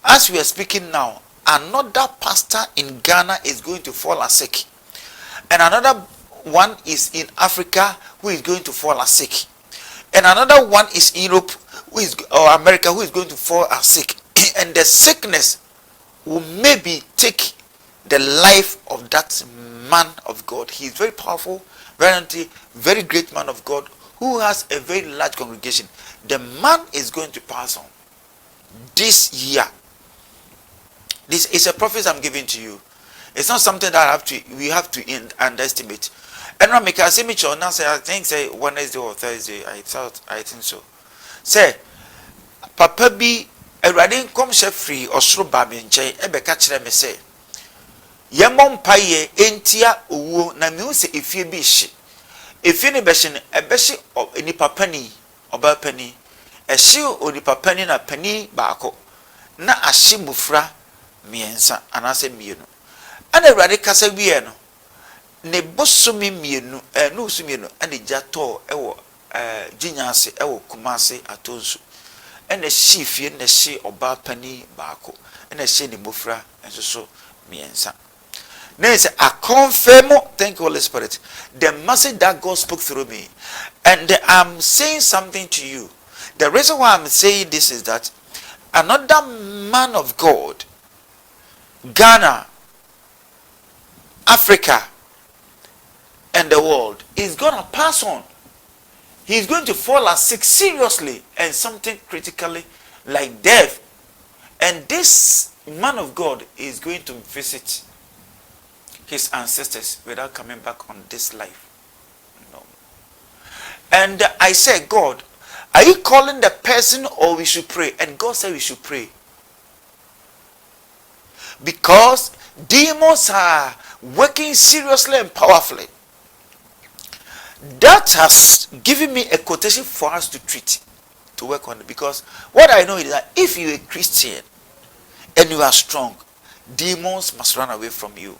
As we are speaking now, another pastor in Ghana is going to fall sick, and another one is in Africa who is going to fall sick, and another one is in Europe or America who is going to fall sick, and the sickness will maybe take the life of that man of God. He is very powerful, very great man of God who has a very large congregation. The man is going to pass on this year. This is a prophecy I'm giving to you. It's not something that we have to underestimate. And I make a semi now say, I think say Wednesday or Thursday. I think so. Say Papa bi Awurade nkom hye free osoro ba me nkyɛn ebeka kyerɛ me sɛ yɛmmɔ mpaye entia owuo na me hu sɛ efie bi hye efie ne bɛhye no ɛbɛhye nipa pani ɔba pani ɛhye onipa pani na pani baako na ahye mufra miensa anase mienu ana Awurade kasa wie no ne bosomi mienu no usumienu ana gya to ɛwɔ ginyase ɛwɔ kumase atonsu ene hye fie na hye oba pani baako ene hye ne mofra enso so miensa. Now I confirm, thank you Holy Spirit, the message that God spoke through me, and I'm saying something to you. The reason why I'm saying this is that another man of God, Ghana, Africa, and the world is gonna pass on. He's going to fall sick seriously and something critically like death. And this man of God is going to visit his ancestors without coming back on this life. No. And I said, God, are you calling the person or we should pray? And God said we should pray. Because demons are working seriously and powerfully. That has given me a quotation for us to treat, to work on it. Because what I know is that if you're a Christian and you are strong, demons must run away from you.